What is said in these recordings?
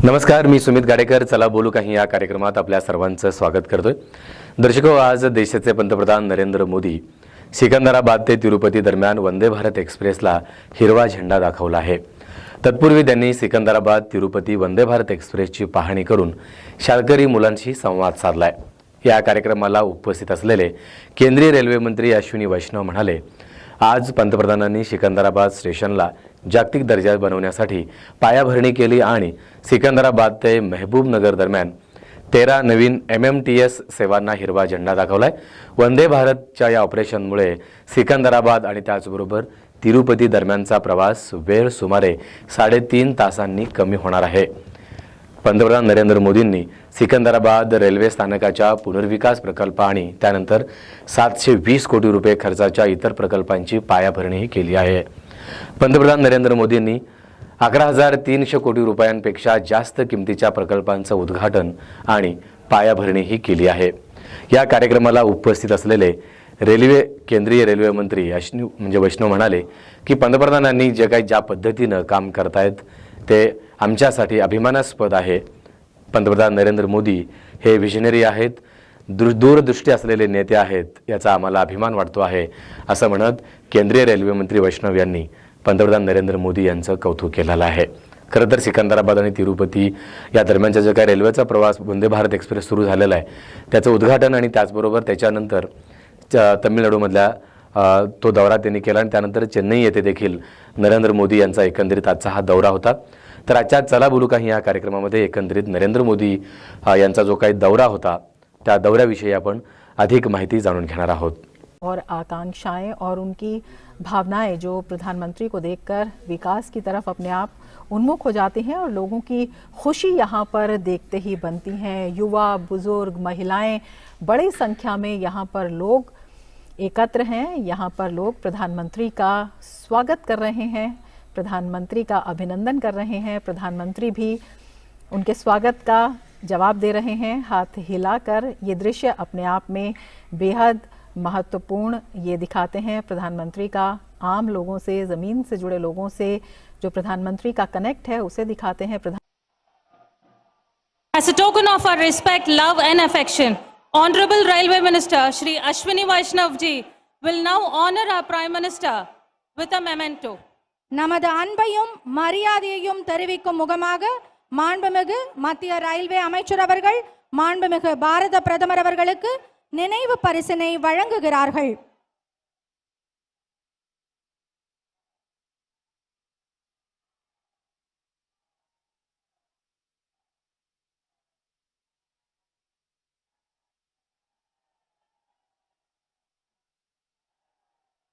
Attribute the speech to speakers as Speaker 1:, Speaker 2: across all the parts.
Speaker 1: नमस्कार, मी सुमित गाडेकर. चला बोलू काही या कार्यक्रमात आपल्या सर्वांचं स्वागत करतोय. दर्शको, आज देशाचे पंतप्रधान नरेंद्र मोदी सिकंदराबाद ते तिरुपती दरम्यान वंदे भारत एक्सप्रेसला हिरवा झेंडा दाखवला आहे. तत्पूर्वी त्यांनी सिकंदराबाद तिरुपती वंदे भारत एक्सप्रेसची पाहणी करून शाळकरी मुलांशी संवाद साधलाय. या कार्यक्रमाला उपस्थित असलेले केंद्रीय रेल्वे मंत्री अश्विनी वैष्णव म्हणाले, आज पंतप्रधानांनी सिकंदराबाद स्टेशनला जागतिक दर्जा बनवण्यासाठी पायाभरणी केली आणि सिकंदराबाद ते मेहबूबनगर दरम्यान 13 नवीन MMTS सेवांना हिरवा झेंडा दाखवलाय. वंदे भारतच्या या ऑपरेशनमुळे सिकंदराबाद आणि त्याचबरोबर तिरुपती दरम्यानचा प्रवास वेळ सुमारे 3.5 तासांनी कमी होणार आहे. पंतप्रधान नरेंद्र मोदींनी सिकंदराबाद रेल्वे स्थानकाच्या पुनर्विकास प्रकल्प आणि त्यानंतर 720 कोटी रुपये खर्चाच्या इतर प्रकल्पांची पायाभरणीही केली आहे. पंतप्रधान नरेंद्र मोदींनी 11,300 कोटी रुपयांपेक्षा जास्त किमतीच्या प्रकल्पांचं उद्घाटन आणि पायाभरणीही केली आहे. या कार्यक्रमाला उपस्थित असलेले केंद्रीय रेल्वे मंत्री अश्विनी वैष्णव म्हणाले की पंतप्रधानांनी जे काही ज्या पद्धतीनं काम करतायत ते आमच्यासाठी अभिमानास्पद आहे. पंतप्रधान नरेंद्र मोदी हे विजनरी आहेत, दूरदृष्टी असलेले नेते आहेत, याचा आम्हाला अभिमान वाटतो आहे, असं म्हणत केंद्रीय रेल्वे मंत्री वैष्णव यांनी पंतप्रधान नरेंद्र मोदी यांचं कौतुक केलेलं आहे. खरं तर सिकंदराबाद आणि तिरुपती या दरम्यानचा जो काही रेल्वेचा प्रवास वंदे भारत एक्सप्रेस सुरू झालेला आहे त्याचं उद्घाटन आणि त्याचबरोबर त्याच्यानंतर तमिळनाडूमधल्या तो दौरा त्यांनी केला आणि त्यानंतर चेन्नई येथे देखील नरेंद्र मोदी यांचा एकंदरीत आजचा हा दौरा होता. तर आजच्या चला बोलू काही या कार्यक्रमामध्ये एकंदरीत नरेंद्र मोदी यांचा जो काही दौरा होता त्या दौऱ्याविषयी आपण अधिक माहिती जाणून घेणार आहोत.
Speaker 2: और आकांक्षाएं और उनकी भावनाएं जो प्रधानमंत्री को देखकर विकास की तरफ अपने आप उन्मुख हो जाती हैं और लोगों की खुशी यहाँ पर देखते ही बनती हैं. युवा, बुजुर्ग, महिलाएं, बड़ी संख्या में यहाँ पर लोग एकत्र हैं. यहाँ पर लोग प्रधानमंत्री का स्वागत कर रहे हैं, प्रधानमंत्री का अभिनंदन कर रहे हैं. प्रधानमंत्री भी उनके स्वागत का जवाब दे रहे हैं हाथ हिलाकर. ये दृश्य अपने आप में बेहद महत्वपूर्ण ये दिखाते हैं प्रधानमंत्री का आम लोगों से, ज़मीन से जुड़े लोगों से जो प्रधानमंत्री का कनेक्ट है उसे दिखाते हैं.
Speaker 3: As a token of our respect, love and affection, Honorable Railway Minister Shri Ashwini Vaishnav ji will now honor our Prime Minister with a memento.
Speaker 4: நமது அன்பையும் மரியாதையையும் தெரிவிக்கும் முகமாக மாண்புமிகு மத்திய ரயில்வே அமைச்சர் அவர்கள் மாண்புமிகு பாரத பிரதமர் அவர்களுக்கு நினைவு பரிசினை வழங்குகிறார்கள்.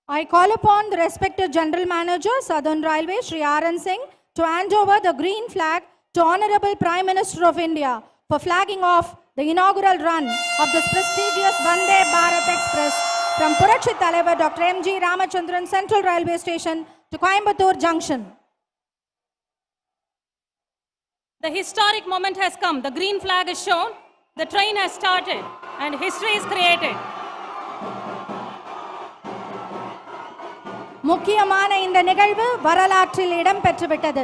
Speaker 4: I call upon the respected General Manager, Southern Railway, Shri R.N. Singh, to hand over the green flag to Honorable Prime Minister of India for flagging off the inaugural run of this prestigious Vande Bharat Express from Purakshit தலைவர் Dr. M.G. Ramachandran Central Railway Station to Coimbatore Junction.
Speaker 3: The historic moment has come. The green flag is shown. The train has started and history is created.
Speaker 4: முக்கியமான இந்த நிகழ்வு வரலாற்றில் இடம் பெற்றுவிட்டது.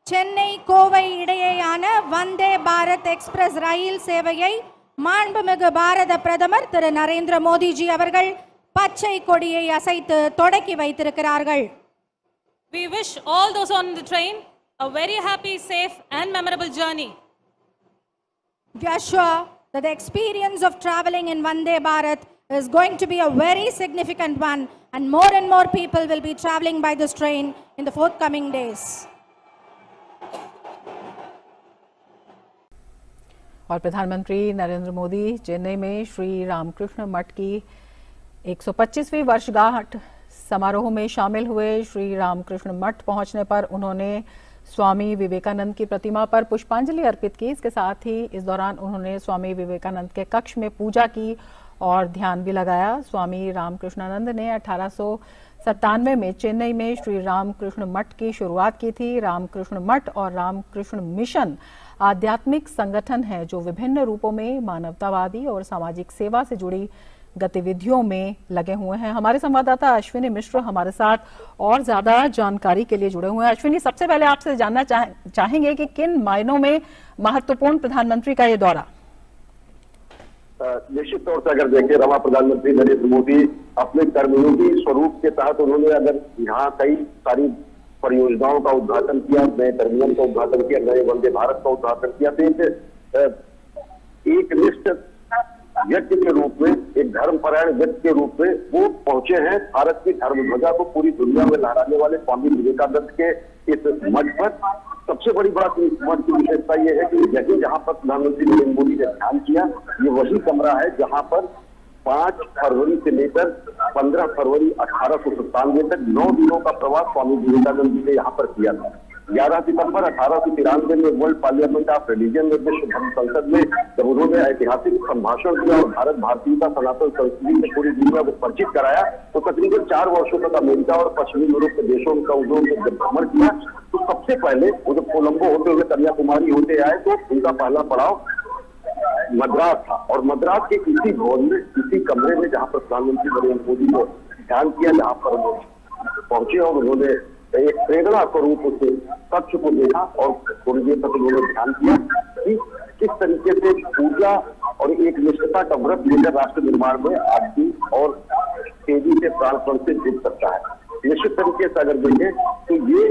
Speaker 4: சென்னை கோவை இடையேயான Vande Bharat express ரயில் சேவையை மாண்புமிகு பாரத பிரதமர் திரு நரேந்திர மோடிஜி அவர்கள் பச்சை கொடியை அசைத்து தொடக்கி வைத்திருக்கிறார்கள்.
Speaker 3: We wish all those on the train a very happy, safe and memorable journey.
Speaker 4: We are sure that the experience of traveling in Vande Bharat is going to be a very significant one, and more people will be traveling by this train in the forthcoming days.
Speaker 2: और प्रधानमंत्री नरेंद्र मोदी चेन्नई में श्री रामकृष्ण मठ की 125वीं वर्षगांठ समारोह में शामिल हुए. श्री रामकृष्ण मठ पहुंचने पर उन्होंने स्वामी विवेकानंद की प्रतिमा पर पुष्पांजलि अर्पित की. इसके साथ ही इस दौरान उन्होंने स्वामी विवेकानंद के कक्ष में पूजा की और ध्यान भी लगाया. स्वामी रामकृष्णानंद ने 1897 में चेन्नई में श्री रामकृष्ण मठ की शुरुआत की थी. रामकृष्ण मठ और रामकृष्ण मिशन आध्यात्मिक संगठन है जो विभिन्न रूपों में मानवतावादी और सामाजिक सेवा से जुड़ी गतिविधियों में लगे हुए हैं। हमारे संवाददाता अश्विनी मिश्र हमारे साथ और ज्यादा जानकारी के लिए जुड़े हुए हैं। अश्विनी, सबसे पहले आपसे जानना चाहेंगे कि किन मायनों में महत्वपूर्ण प्रधानमंत्री का ये दौरा?
Speaker 5: निश्चित तौर से अगर देखें, रमा प्रधानमंत्री नरेंद्र मोदी अपने कर्मयोगी स्वरूप के तहत उन्होंने अगर यहाँ कई सारी परियोजनाओं का उद्घाटन किया, नए टर्मिनल का उद्घाटन किया, नए वंदे भारत का उद्घाटन किया, तो एक निष्ठ व्यक्ति के रूप में, एक धर्मपरायण व्यक्ति के रूप में वो पहुंचे हैं भारत की धर्म ध्वजा को पूरी दुनिया में लहराने वाले स्वामी विवेकानंद के इस मंच पर। सबसे बड़ी बात इस मंच की विशेषता ये है कि यही जहां पर प्रधानमंत्री नरेंद्र मोदी ने ध्यान किया, ये वही कमरा है जहां पर 5 फरवरी से लेकर 15 फरवरी 1897 तक 9 दिनों का प्रवास स्वामी विवेकानंद जी ने यहाँ पर किया था। 11 सितंबर 1893 में वर्ल्ड पार्लियामेंट ऑफ रिलीजन में, विश्व धर्म संसद में जब उन्होंने ऐतिहासिक संभाषण किया और भारत भारतीयता सनातन संस्कृति से पूरी दुनिया को परिचित कराया, तो तकरीबन 4 वर्षों तक अमेरिका और पश्चिमी यूरोप के देशों का उन्होंने जब भ्रमण किया, तो सबसे पहले वो जब कोलंबो होते हुए कन्याकुमारी होते आए तो उनका पहला पड़ाव मद्रास था। और मद्रास के इसी भवन में, इसी कमरे में जहाँ पर प्रधानमंत्री नरेंद्र मोदी ने ध्यान किया, जहाँ पर वो पहुंचे और उन्होंने एक प्रेरणा स्वरूप उस तथ्य को देखा और थोड़ी देर तक उन्होंने ध्यान किया कि किस तरीके से पूजा और एक निष्ठता का व्रत लेकर राष्ट्र निर्माण में आदमी और तेजी से प्राणपण से जुड़ सकता है। निश्चित तरीके से अगर देखें तो ये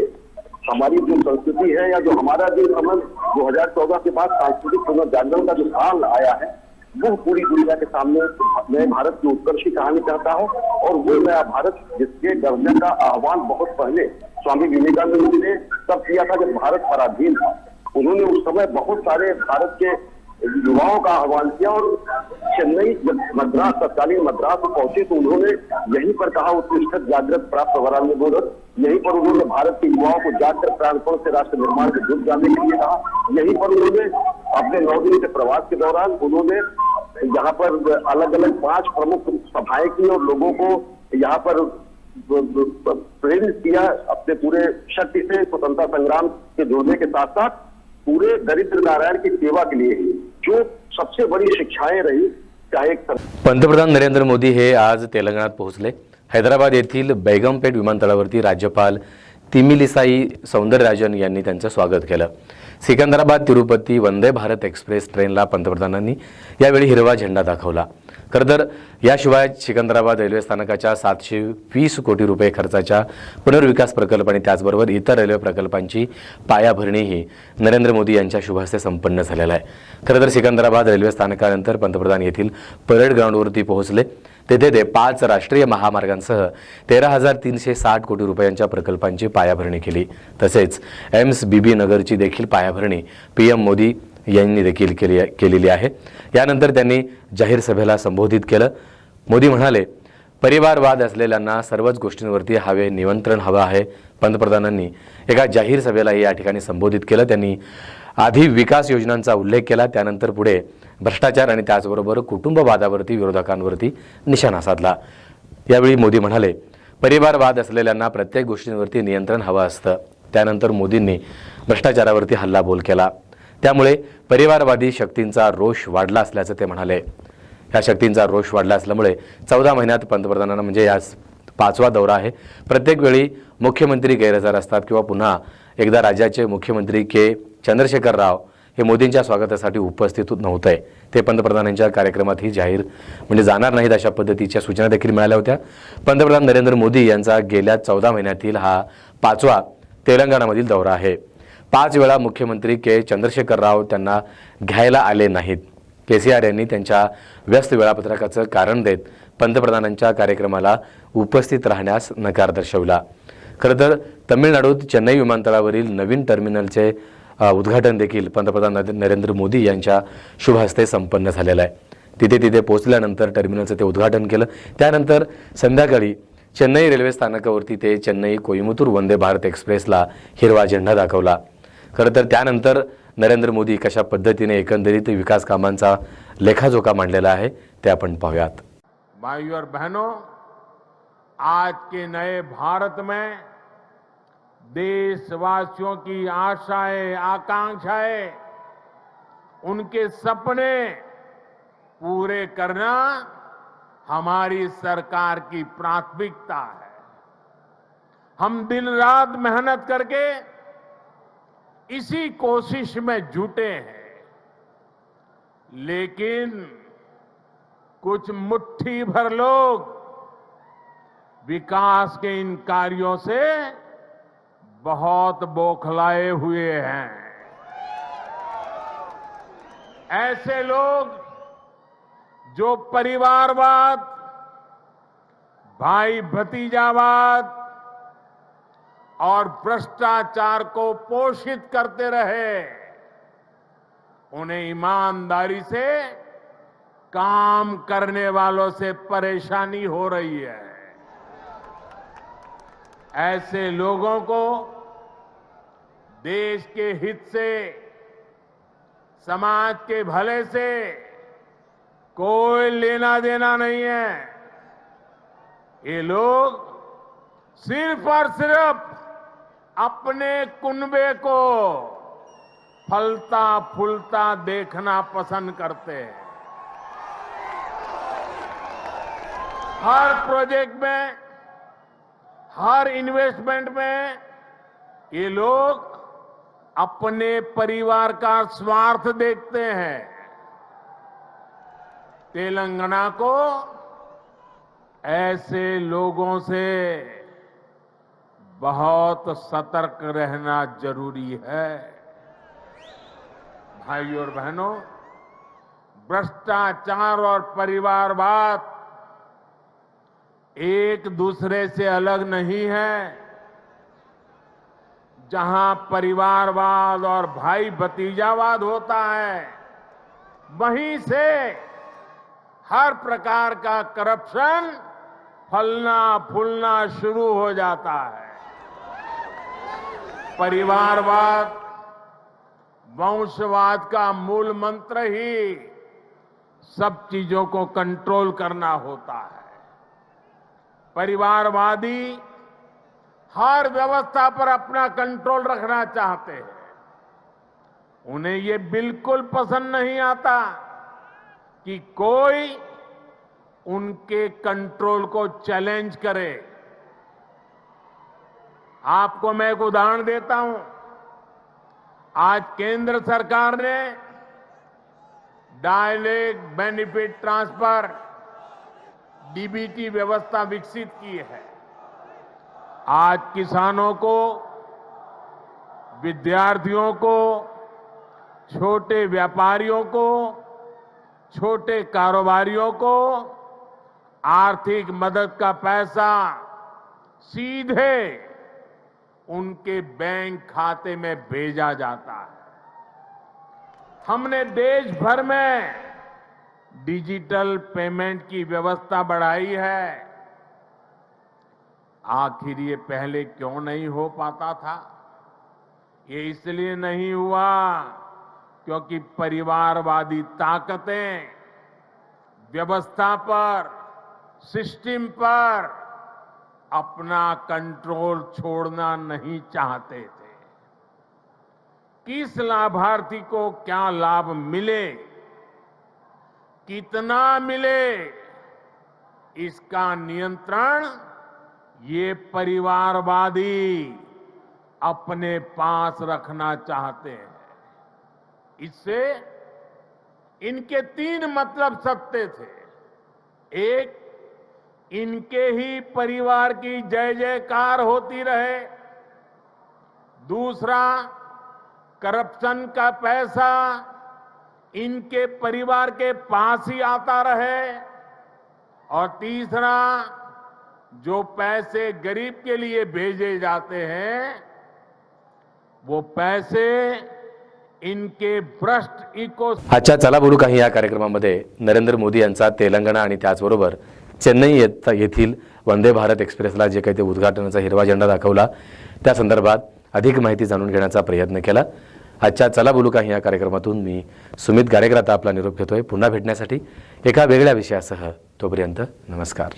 Speaker 5: हमारी जो संस्कृति है या जो हमारा जो समझ 2014 के बाद सांस्कृतिक पुनर्जागरण का जो साल आया है, वो पूरी दुनिया के सामने नए भारत की उत्कर्ष की कहानी कहता है। और वो नया भारत जिसके गढ़ने का आह्वान बहुत पहले स्वामी विवेकानंद जी ने तब किया था जब भारत पराधीन था। उन्होंने उस समय बहुत सारे भारत के युवाओं का आह्वान किया और चेन्नई जब मद्रास, तत्कालीन मद्रास में पहुंचे तो उन्होंने यहीं पर कहा उत्कृष्ट जागृत प्राप्त वरान्य बोधक, यहीं पर उन्होंने भारत के युवाओं को जागकर प्राणपण से राष्ट्र निर्माण में जुट जाने के लिए कहा। यहीं पर उन्होंने अपने 9 दिन के प्रवास के दौरान उन्होंने यहाँ पर अलग अलग 5 प्रमुख सभाएं की और लोगों को यहाँ पर प्रेरित किया अपने पूरे शक्ति से स्वतंत्रता संग्राम से जुड़ने के साथ साथ पूरे दरिद्र नारायण की सेवा के लिए ही जो सबसे बड़ी शिक्षाएं रही। चाहे
Speaker 1: पंतप्रधान नरेंद्र मोदी हे आज तेलंगणात पोहोचले। हैदराबाद येथील बेगमपेट विमानतळावरती राज्यपाल तिमिलिसाई सौंदरराजन यांनी त्यांचं स्वागत केलं। सिकंदराबाद तिरुपती वंदे भारत एक्सप्रेस ट्रेनला पंतप्रधानांनी यावेळी हिरवा झेंडा दाखवला। खरं तर याशिवाय सिकंदराबाद रेल्वे स्थानकाच्या 720 कोटी रुपये खर्चाच्या पुनर्विकास प्रकल्प आणि त्याचबरोबर इतर रेल्वे प्रकल्पांची पायाभरणीही नरेंद्र मोदी यांच्या शुभ हस्ते संपन्न झालेला आहे। खरं तर सिकंदराबाद रेल्वे स्थानकानंतर पंतप्रधान येथील परेड ग्राउंडवरती पोहोचले। तेथे ते 5 राष्ट्रीय महामार्गांसह 13,360 कोटी रुपयांच्या प्रकल्पांची पायाभरणी केली। तसेच एम्स बीबी नगरची देखील पायाभरणी पीएम मोदी यांनी देखील केलेली आहे। यानंतर त्यांनी जाहीर सभेला संबोधित केलं। मोदी म्हणाले, परिवारवाद असलेल्यांना सर्वच गोष्टींवरती हवे नियंत्रण हवं आहे। पंतप्रधानांनी एका जाहीर सभेला या ठिकाणी संबोधित केलं। त्यांनी आधी विकास योजनांचा उल्लेख केला, त्यानंतर पुढे भ्रष्टाचार आणि त्याचबरोबर कुटुंबवादावरती विरोधकांवरती निशाणा साधला। यावेळी मोदी म्हणाले, परिवारवाद असलेल्यांना प्रत्येक गोष्टींवरती नियंत्रण हवं असतं। त्यानंतर मोदींनी भ्रष्टाचारावरती हल्लाबोल केला। त्यामुळे परिवारवादी शक्तींचा रोष वाढला असल्याचं ते म्हणाले। या शक्तींचा रोष वाढला असल्यामुळे 14 महिन्यात पंतप्रधानांना म्हणजे या 5वा दौरा आहे। प्रत्येक वेळी मुख्यमंत्री गैरहजर असतात किंवा पुन्हा एकदा राज्याचे मुख्यमंत्री के चंद्रशेखर राव हे मोदींच्या स्वागतासाठी उपस्थित नव्हते। ते पंतप्रधानांच्या कार्यक्रमातही जाहीर म्हणजे जाणार नाहीत अशा पद्धतीच्या सूचना देखील मिळाल्या होत्या। पंतप्रधान नरेंद्र मोदी यांचा गेल्या 14 महिन्यातील हा 5वा तेलंगणामधील दौरा आहे। 5 वेळा मुख्यमंत्री के चंद्रशेखर राव त्यांना घ्यायला आले नाहीत। केसीआर यांनी त्यांच्या व्यस्त वेळापत्रकाचं कारण देत पंतप्रधानांच्या कार्यक्रमाला उपस्थित राहण्यास नकार दर्शवला। खरं तर तमिळनाडूत चेन्नई विमानतळावरील नवीन टर्मिनलचे उद्घाटन देखील पंतप्रधान नरेंद्र मोदी यांच्या शुभ हस्ते संपन्न झालेलं आहे। तिथे पोहोचल्यानंतर टर्मिनलचं ते उद्घाटन केलं। त्यानंतर संध्याकाळी चेन्नई रेल्वे स्थानकावरती ते चेन्नई कोईमतूर वंदे भारत एक्सप्रेसला हिरवा झेंडा दाखवला। खरं तर त्यानंतर नरेंद्र मोदी कशा पद्धतीने एकंदरीत विकास कामांचा लेखाजोखा मांडलेला आहे ते आपण पाहूयात।
Speaker 6: भाइयों और बहनों, आज के नए भारत में देशवासियों की आशाएं, आकांक्षाएं, उनके सपने पूरे करना हमारी सरकार की प्राथमिकता है। हम दिन रात मेहनत करके इसी कोशिश में जुटे हैं, लेकिन कुछ मुट्ठी भर लोग विकास के इन कार्यों से बहुत बौखलाए हुए हैं। ऐसे लोग जो परिवारवाद, भाई भतीजावाद और भ्रष्टाचार को पोषित करते रहे, उन्हें ईमानदारी से काम करने वालों से परेशानी हो रही है। ऐसे लोगों को देश के हित से, समाज के भले से कोई लेना देना नहीं है। ये लोग सिर्फ और सिर्फ अपने कुनबे को फलता फूलता देखना पसंद करते हैं। हर प्रोजेक्ट में, हर इन्वेस्टमेंट में ये लोग अपने परिवार का स्वार्थ देखते हैं। तेलंगाना को ऐसे लोगों से बहुत सतर्क रहना जरूरी है। भाइयों और बहनों, भ्रष्टाचार और परिवारवाद एक दूसरे से अलग नहीं है। जहां परिवारवाद और भाई भतीजावाद होता है, वहीं से हर प्रकार का करप्शन फलना फूलना शुरू हो जाता है। परिवारवाद, वंशवाद का मूल मंत्र ही सब चीजों को कंट्रोल करना होता है। परिवारवादी हर व्यवस्था पर अपना कंट्रोल रखना चाहते हैं। उन्हें ये बिल्कुल पसंद नहीं आता कि कोई उनके कंट्रोल को चैलेंज करे। आपको मैं एक उदाहरण देता हूं। आज केंद्र सरकार ने डायरेक्ट बेनिफिट ट्रांसफर डीबीटी व्यवस्था विकसित की है। आज किसानों को, विद्यार्थियों को, छोटे व्यापारियों को, छोटे कारोबारियों को आर्थिक मदद का पैसा सीधे उनके बैंक खाते में भेजा जाता है। हमने देश भर में डिजिटल पेमेंट की व्यवस्था बढ़ाई है। आखिर ये पहले क्यों नहीं हो पाता था? ये इसलिए नहीं हुआ क्योंकि परिवारवादी ताकतें व्यवस्था पर, सिस्टम पर अपना कंट्रोल छोड़ना नहीं चाहते थे। किस लाभार्थी को क्या लाभ मिले, कितना मिले, इसका नियंत्रण ये परिवारवादी अपने पास रखना चाहते हैं। इससे इनके 3 मतलब सत्य थे। एक, इनके ही परिवार की जय जयकार होती रहे। दूसरा, करप्शन का पैसा इनके परिवार के पास ही आता रहे। और तीसरा, जो पैसे गरीब के लिए भेजे जाते हैं, वो पैसे इनके भ्रष्ट इको।
Speaker 1: आजच्या चला बोलू काही या कार्यक्रमामध्ये नरेंद्र मोदी यांचा तेलंगणा आणि त्याचबरोबर चेन्नई येथील वंदे भारत एक्सप्रेसला जे काही ते उद्घाटनाचा हिरवा झेंडा दाखवला, त्या संदर्भात अधिक माहिती जाणून घेण्याचा प्रयत्न केला। आजच्या चला बोलू काही या कार्यक्रमातून मी सुमित गारेकर आता आपला निरोप घेतोय। पुन्हा भेटण्यासाठी एका वेगळ्या विषयासह, तोपर्यंत नमस्कार।